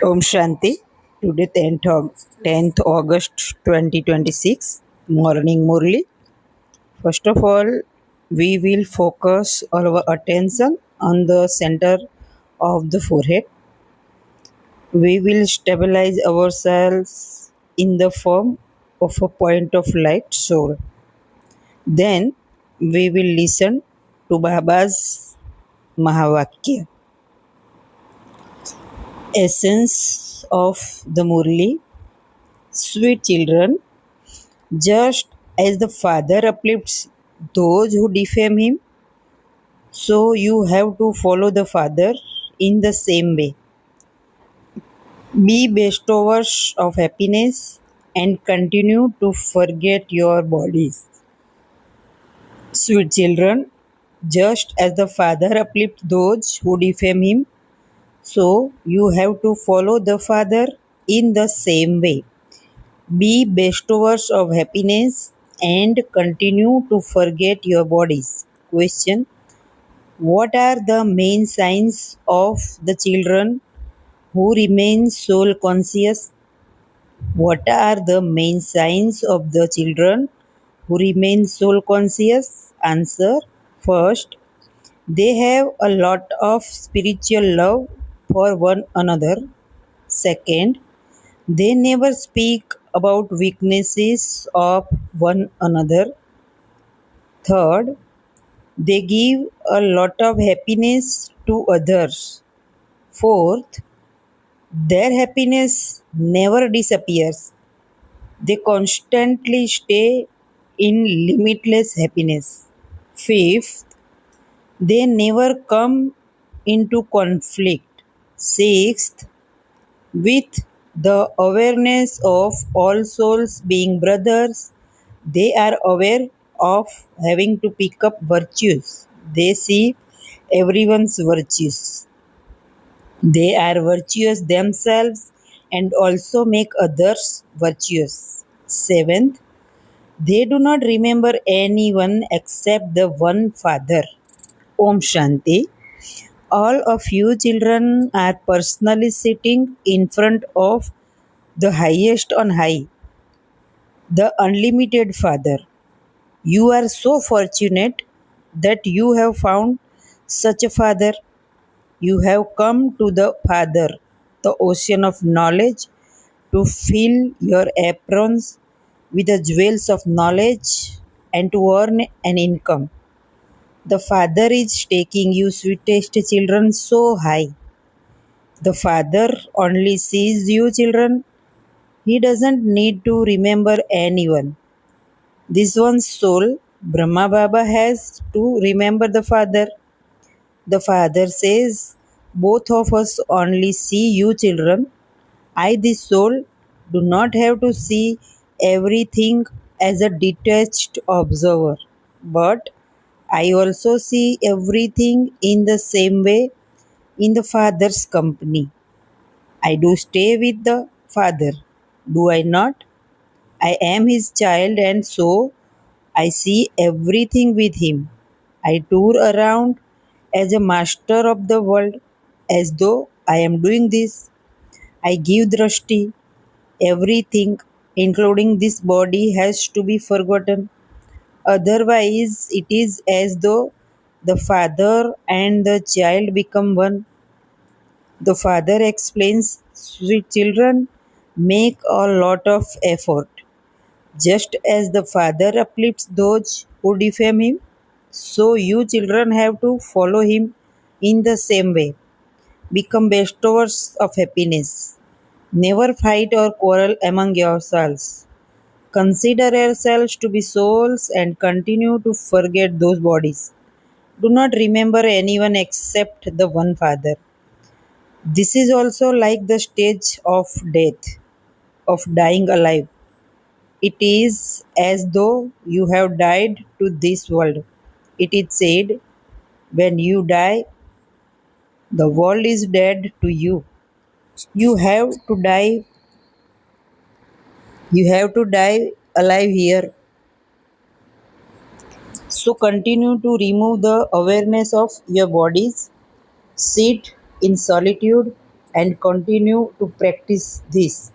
Om Shanti. Today 10th August 2026. Morning murli. First of all, we will focus our attention on the center of the forehead. We will stabilize ourselves in the form of a point of light soul. Then we will listen to Baba's mahavakya. Essence of the murli. Sweet children, just as the Father uplifts those who defame him, so you have to follow the Father in the same way. Be bestowers of happiness and continue to forget your bodies. Sweet children, just as the Father uplifts those who defame him, so you have to follow the Father in the same way. Be bestowers of happiness and continue to forget your bodies. Question: what are the main signs of the children who remain soul conscious? What are the main signs of the children who remain soul conscious? Answer: first, they have a lot of spiritual love for one another. Second, they never speak about weaknesses of one another. Third, they give a lot of happiness to others. Fourth, their happiness never disappears. They constantly stay in limitless happiness. Fifth, they never come into conflict. Sixth, with the awareness of all souls being brothers, they are aware of having to pick up virtues. They see everyone's virtues. They are virtuous themselves and also make others virtuous. Seventh, they do not remember anyone except the one Father. Om Shanti. All of you children are personally sitting in front of the highest on high, the unlimited Father. You are so fortunate that you have found such a Father. You have come to the Father, the ocean of knowledge, to fill your aprons with the jewels of knowledge and to earn an income. The Father is taking you, sweetest children, so high. The Father only sees you, children. He doesn't need to remember anyone. This one's soul, Brahma Baba, has to remember the Father. The Father says, both of us only see you, children. I, the soul, do not have to see everything as a detached observer, but I also see everything in the same way in the Father's company. I do stay with the Father, do I not? I am His child and so I see everything with Him. I tour around as a master of the world as though I am doing this. I give drashti. Everything, including this body, has to be forgotten. Otherwise, it is as though the father and the child become one. The father explains, sweet children, make a lot of effort. Just as the father uplifts those who defame him, so you children have to follow him in the same way. Become bestowers of happiness. Never fight or quarrel among yourselves. Consider yourselves to be souls and continue to forget those bodies. Do not remember anyone except the one Father. This is also like the stage of death, of dying alive. It is as though you have died to this world. It is said, when you die, the world is dead to you. You have to die. You have to die alive here. So continue to remove the awareness of your bodies. Sit in solitude and continue to practice this.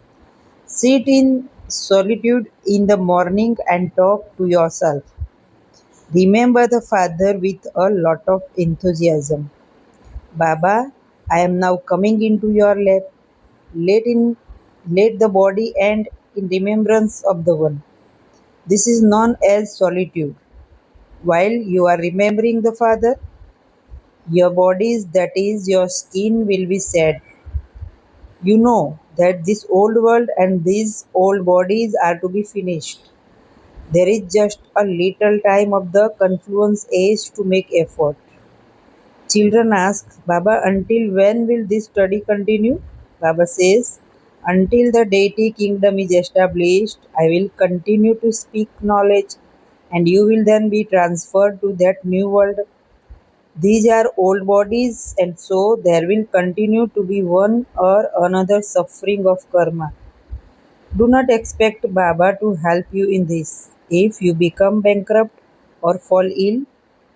Sit in solitude in the morning and talk to yourself. Remember the Father with a lot of enthusiasm. Baba, I am now coming into your lap. Let in let the body end in remembrance of the one. This is known as solitude. While you are remembering the Father, your bodies, that is, your skin, will be sad. You know that this old world and these old bodies are to be finished. There is just a little time of the confluence age to make effort. Children ask, Baba, until when will this study continue? Baba says, until the deity kingdom is established, I will continue to speak knowledge and you will then be transferred to that new world. These are old bodies, and so there will continue to be one or another suffering of karma. Do not expect Baba to help you in this. If you become bankrupt or fall ill,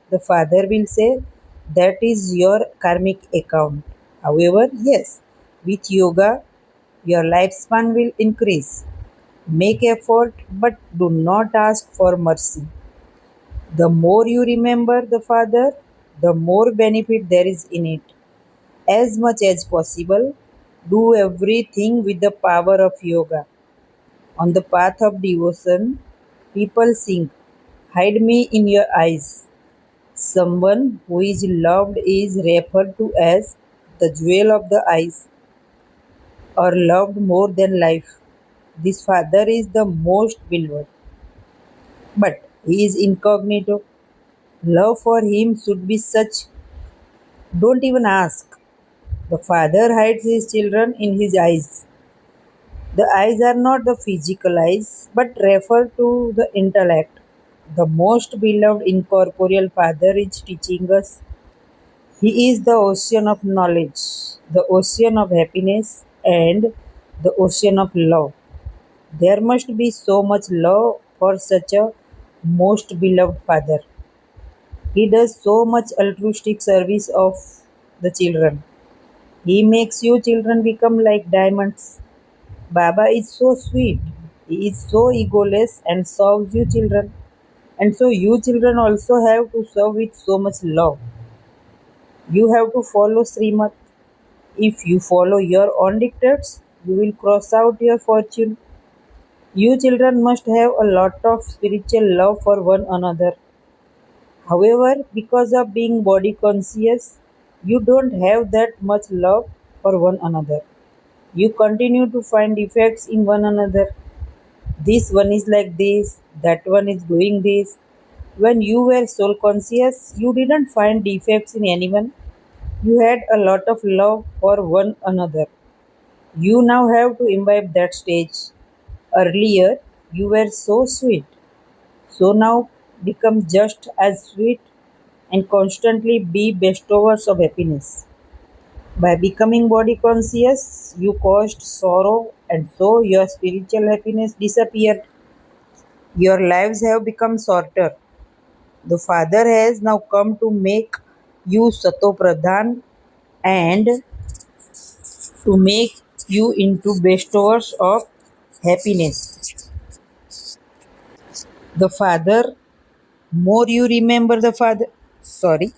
the Father will say, that is your karmic account. However, yes, with yoga, your lifespan will increase. Make effort, but do not ask for mercy. The more you remember the Father, the more benefit there is in it. As much as possible, do everything with the power of yoga. On the path of devotion, people sing, hide me in your eyes. Someone who is loved is referred to as the jewel of the eyes or loved more than life. This Father is the most beloved, but he is incognito. Love for him should be such. Don't even ask. The Father hides his children in his eyes. The eyes are not the physical eyes, but refer to the intellect. The most beloved incorporeal Father is teaching us. He is the ocean of knowledge, the ocean of happiness, and the ocean of love. There must be so much love for such a most beloved Father. He does so much altruistic service of the children. He makes you children become like diamonds. Baba is so sweet. He is so egoless and serves you children. And so you children also have to serve with so much love. You have to follow Srimad. If you follow your own dictates, you will cross out your fortune. You children must have a lot of spiritual love for one another. However, because of being body conscious, you don't have that much love for one another. You continue to find defects in one another. This one is like this, that one is doing this. When you were soul conscious, you didn't find defects in anyone. You had a lot of love for one another. You now have to imbibe that stage. Earlier, you were so sweet. So now become just as sweet and constantly be bestowers of happiness. By becoming body conscious, you caused sorrow and so your spiritual happiness disappeared. Your lives have become shorter. The Father has now come to make you Satopradhan and to make you into bestowers of happiness. The Father, more you remember the Father, sorry,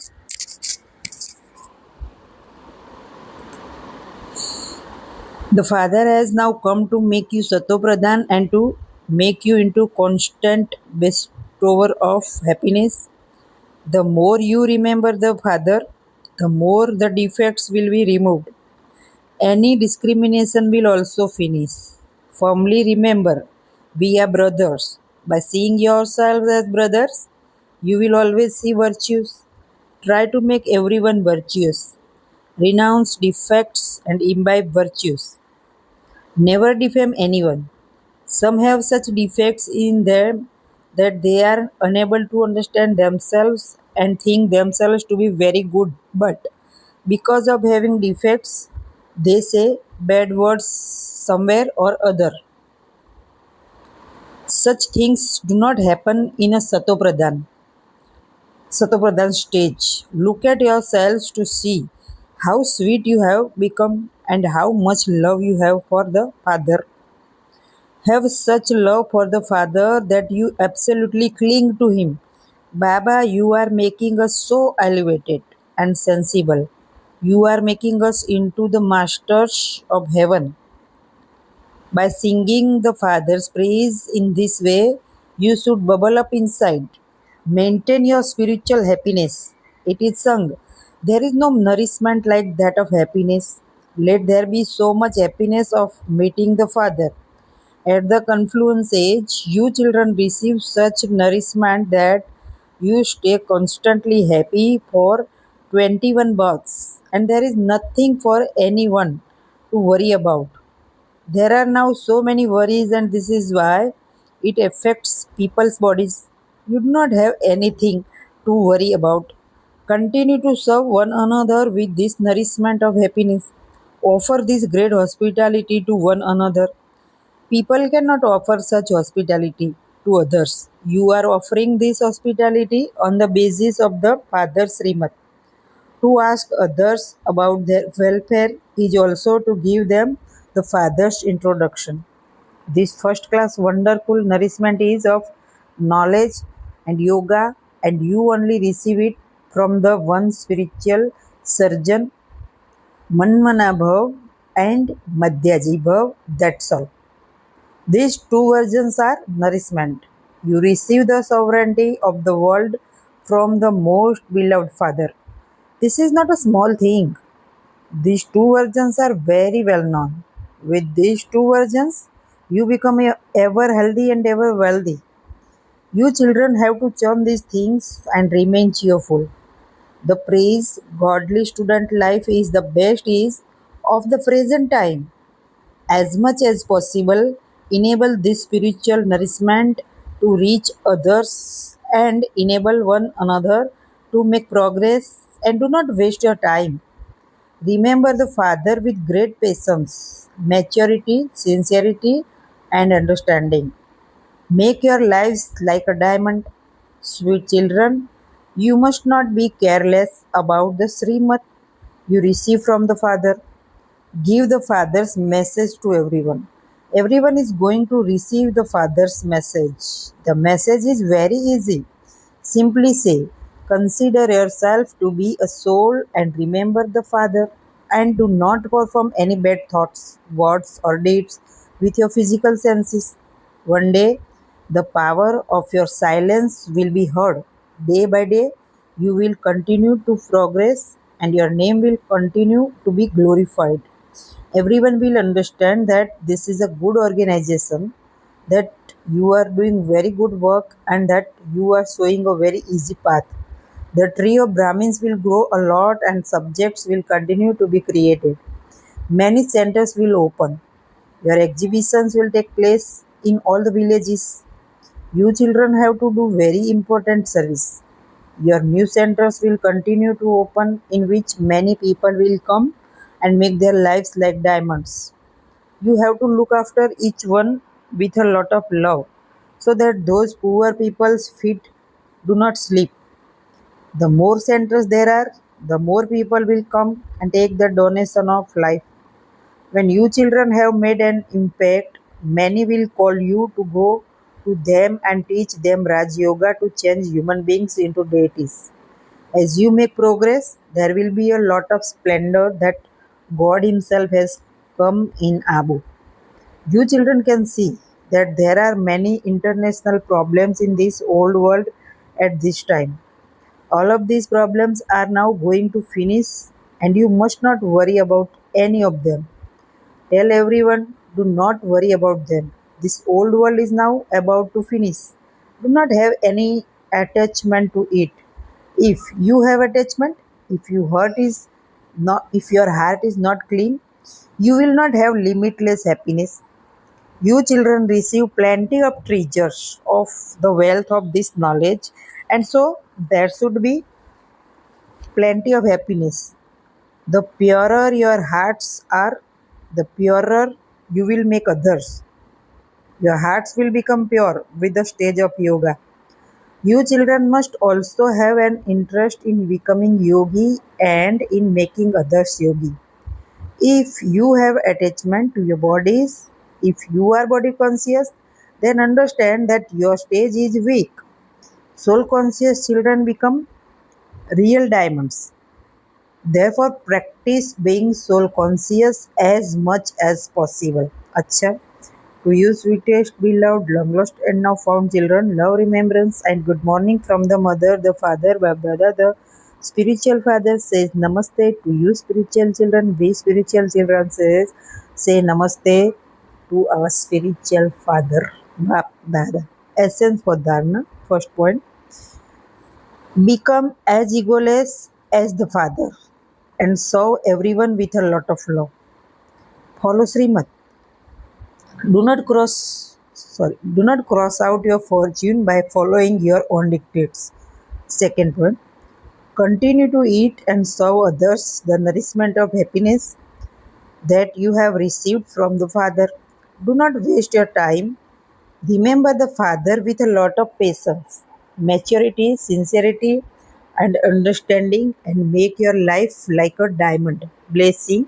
the Father has now come to make you Satopradhan and to make you into constant bestower of happiness. The more you remember the Father, the more the defects will be removed. Any discrimination will also finish. Firmly remember, we are brothers. By seeing yourselves as brothers, you will always see virtues. Try to make everyone virtuous. Renounce defects and imbibe virtues. Never defame anyone. Some have such defects in them that they are unable to understand themselves and think themselves to be very good, but because of having defects, they say bad words somewhere or other. Such things do not happen in a Satopradhan stage. Look at yourselves to see how sweet you have become. and how much love you have for the Father. Have such love for the Father that you absolutely cling to Him. Baba, you are making us so elevated and sensible. You are making us into the masters of heaven. By singing the Father's praise in this way, you should bubble up inside. Maintain your spiritual happiness. It is sung. There is no nourishment like that of happiness. Let there be so much happiness of meeting the Father. At the confluence age, you children receive such nourishment that you stay constantly happy for 21 bucks, and there is nothing for anyone to worry about. There are now so many worries, and this is why it affects people's bodies. You do not have anything to worry about. Continue to serve one another with this nourishment of happiness. Offer this great hospitality to one another. People cannot offer such hospitality to others. You are offering this hospitality on the basis of the Father's Srimad. To ask others about their welfare is also to give them the Father's introduction. This first class wonderful nourishment is of knowledge and yoga, and you only receive it from the one spiritual surgeon, Manmana Bhav and Madhyaji Bhav. That's all. These two versions are nourishment. You receive the sovereignty of the world from the most beloved Father. This is not a small thing. These two versions are very well known. With these two versions, you become ever healthy and ever wealthy. You children have to churn these things and remain cheerful. The praise godly student life is the best is of the present time. As much as possible, enable this spiritual nourishment to reach others and enable one another to make progress, and do not waste your time. Remember the Father with great patience, maturity, sincerity, and understanding. Make your lives like a diamond. Sweet children, you must not be careless about the Srimad you receive from the Father. Give the Father's message to everyone. Everyone is going to receive the Father's message. The message is very easy. Simply say, consider yourself to be a soul and remember the Father, and do not perform any bad thoughts, words, or deeds with your physical senses. One day, the power of your silence will be heard. Day by day, you will continue to progress and your name will continue to be glorified. Everyone will understand that this is a good organization, that you are doing very good work, and that you are showing a very easy path. The tree of Brahmins will grow a lot and subjects will continue to be created. Many centers will open. Your exhibitions will take place in all the villages. You children have to do very important service. Your new centers will continue to open, in which many people will come and make their lives like diamonds. You have to look after each one with a lot of love, so that those poor people's feet do not slip. The more centers there are, the more people will come and take the donation of life. When you children have made an impact, many will call you to go to them and teach them Raj Yoga to change human beings into deities. As you make progress, there will be a lot of splendor that God Himself has come in Abu. You children can see that there are many international problems in this old world at this time. All of these problems are now going to finish, and you must not worry about any of them. Tell everyone, do not worry about them. This old world is now about to finish. Do not have any attachment to it. If you have attachment, if your heart is not clean, you will not have limitless happiness. You children receive plenty of treasures of the wealth of this knowledge, and so there should be plenty of happiness. The purer your hearts are, the purer you will make others. Your hearts will become pure with the stage of yoga. You children must also have an interest in becoming yogi and in making others yogi. If you have attachment to your bodies, if you are body conscious, then understand that your stage is weak. Soul conscious children become real diamonds. Therefore, practice being soul conscious as much as possible. Acha. To you, sweetest, beloved, long lost and now found children, love, remembrance, and good morning from the mother, the father, Babdada, the spiritual father says Namaste to you, spiritual children. We spiritual children say Namaste to our spiritual father, Babdada. Essence for Dharna, first point. Become as egoless as the father and serve everyone with a lot of love. Follow Srimad. Do not cross out your fortune by following your own dictates. Second one, continue to eat and serve others the nourishment of happiness that you have received from the Father. Do not waste your time. Remember the Father with a lot of patience, maturity, sincerity, and understanding, and make your life like a diamond. Blessing.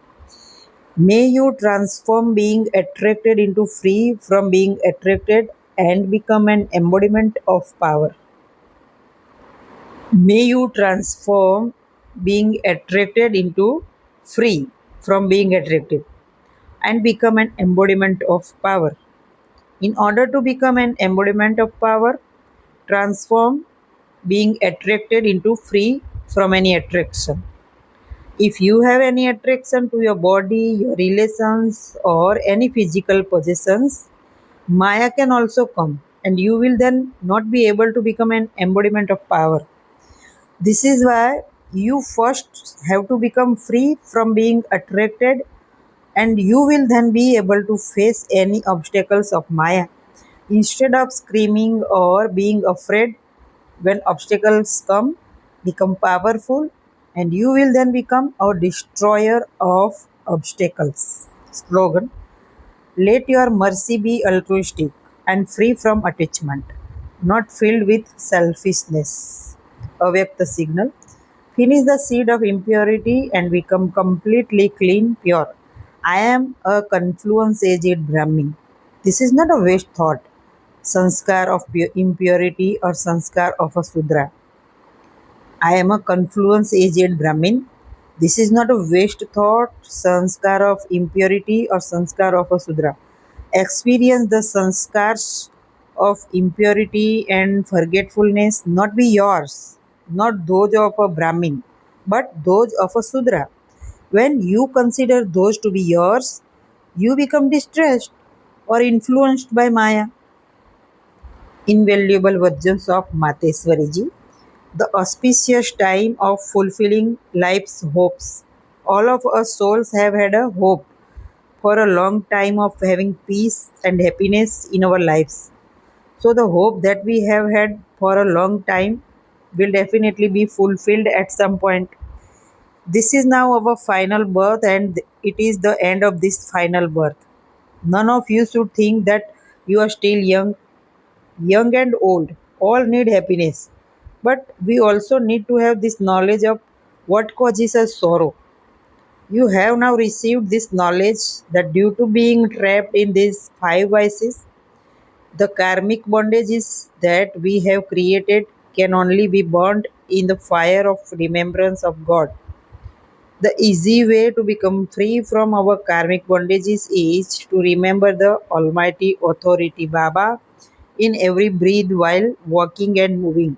May you transform being attracted into free from being attracted and become an embodiment of power. May you transform being attracted into free from being attracted and become an embodiment of power. In order to become an embodiment of power, transform being attracted into free from any attraction. If you have any attraction to your body, your relations, or any physical possessions, Maya can also come, and you will then not be able to become an embodiment of power. This is why you first have to become free from being attracted, and you will then be able to face any obstacles of Maya. Instead of screaming or being afraid when obstacles come, become powerful, and you will then become a destroyer of obstacles. Slogan. Let your mercy be altruistic and free from attachment, not filled with selfishness. Avyakta signal. Finish the seed of impurity and become completely clean, pure. I am a confluence aged Brahmin. This is not a waste thought, sanskar of impurity or sanskar of a Sudra. I am a confluence aged Brahmin. This is not a waste thought, sanskar of impurity or sanskar of a Sudra. Experience the sanskars of impurity and forgetfulness not be yours, not those of a Brahmin, but those of a Sudra. When you consider those to be yours, you become distressed or influenced by Maya. Invaluable versions of Mateswariji. The auspicious time of fulfilling life's hopes. All of us souls have had a hope for a long time of having peace and happiness in our lives. So, the hope that we have had for a long time will definitely be fulfilled at some point. This is now our final birth, and it is the end of this final birth. None of you should think that you are still young and old. All need happiness. But we also need to have this knowledge of what causes us sorrow. You have now received this knowledge that due to being trapped in these five vices, the karmic bondages that we have created can only be burned in the fire of remembrance of God. The easy way to become free from our karmic bondages is to remember the Almighty Authority Baba in every breath while walking and moving.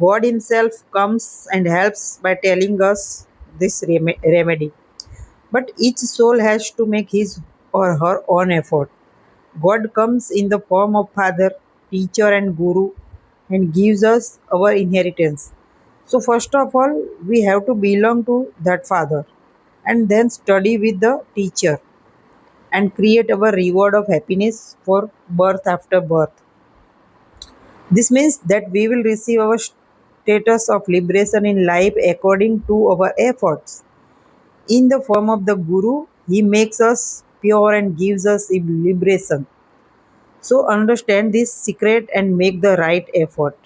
God Himself comes and helps by telling us this remedy. But each soul has to make his or her own effort. God comes in the form of Father, Teacher, and Guru and gives us our inheritance. So, first of all, we have to belong to that Father and then study with the teacher and create our reward of happiness for birth after birth. This means that we will receive our status of liberation in life according to our efforts. In the form of the Guru, he makes us pure and gives us liberation. So understand this secret and make the right effort.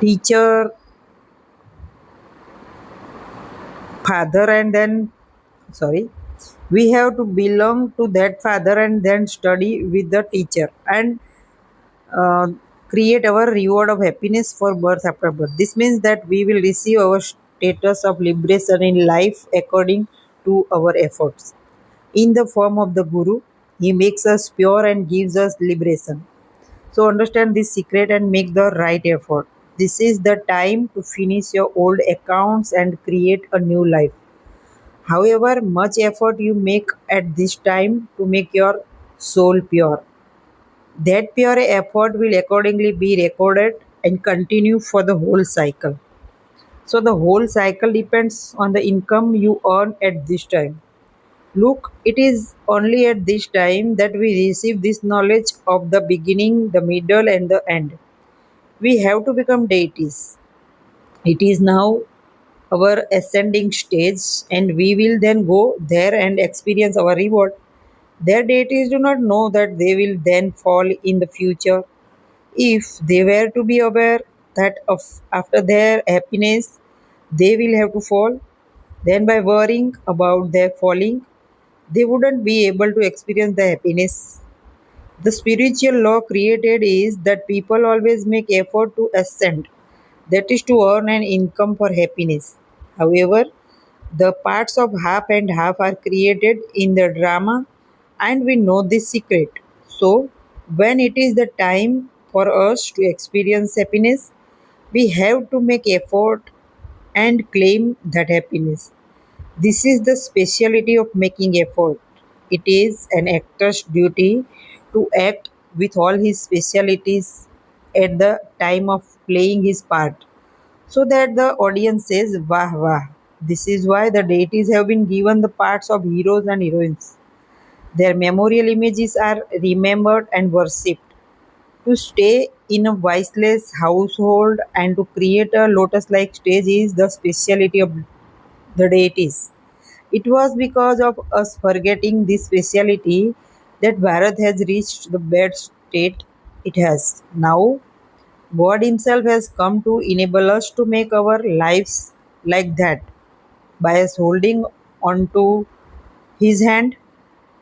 teacher, father, and then sorry, we have to belong to that father and then study with the teacher and uh, create our reward of happiness for birth after birth. This means that we will receive our status of liberation in life according to our efforts. In the form of the Guru, he makes us pure and gives us liberation. So understand this secret and make the right effort. This is the time to finish your old accounts and create a new life. However much effort you make at this time to make your soul pure, that pure effort will accordingly be recorded and continue for the whole cycle. So the whole cycle depends on the income you earn at this time. Look, it is only at this time that we receive this knowledge of the beginning, the middle, and the end. We have to become deities. It is now our ascending stage, and we will then go there and experience our reward. Their deities do not know that they will then fall in the future. If they were to be aware that after their happiness they will have to fall, then by worrying about their falling, they wouldn't be able to experience the happiness. The spiritual law created is that people always make effort to ascend, that is to earn an income for happiness. However, the parts of half and half are created in the drama, and we know this secret. So, when it is the time for us to experience happiness, we have to make effort and claim that happiness. This is the speciality of making effort. It is an actor's duty to act with all his specialities at the time of playing his part, so that the audience says, Wah Wah. This is why the deities have been given the parts of heroes and heroines. Their memorial images are remembered and worshipped. To stay in a voiceless household and to create a lotus like stage is the speciality of the deities. It was because of us forgetting this speciality that Bharat has reached the bad state it has. Now, God Himself has come to enable us to make our lives like that. By us holding onto His hand,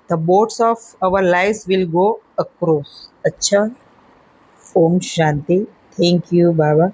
the boats of our lives will go across. Acha, Om Shanti. Thank you, Baba.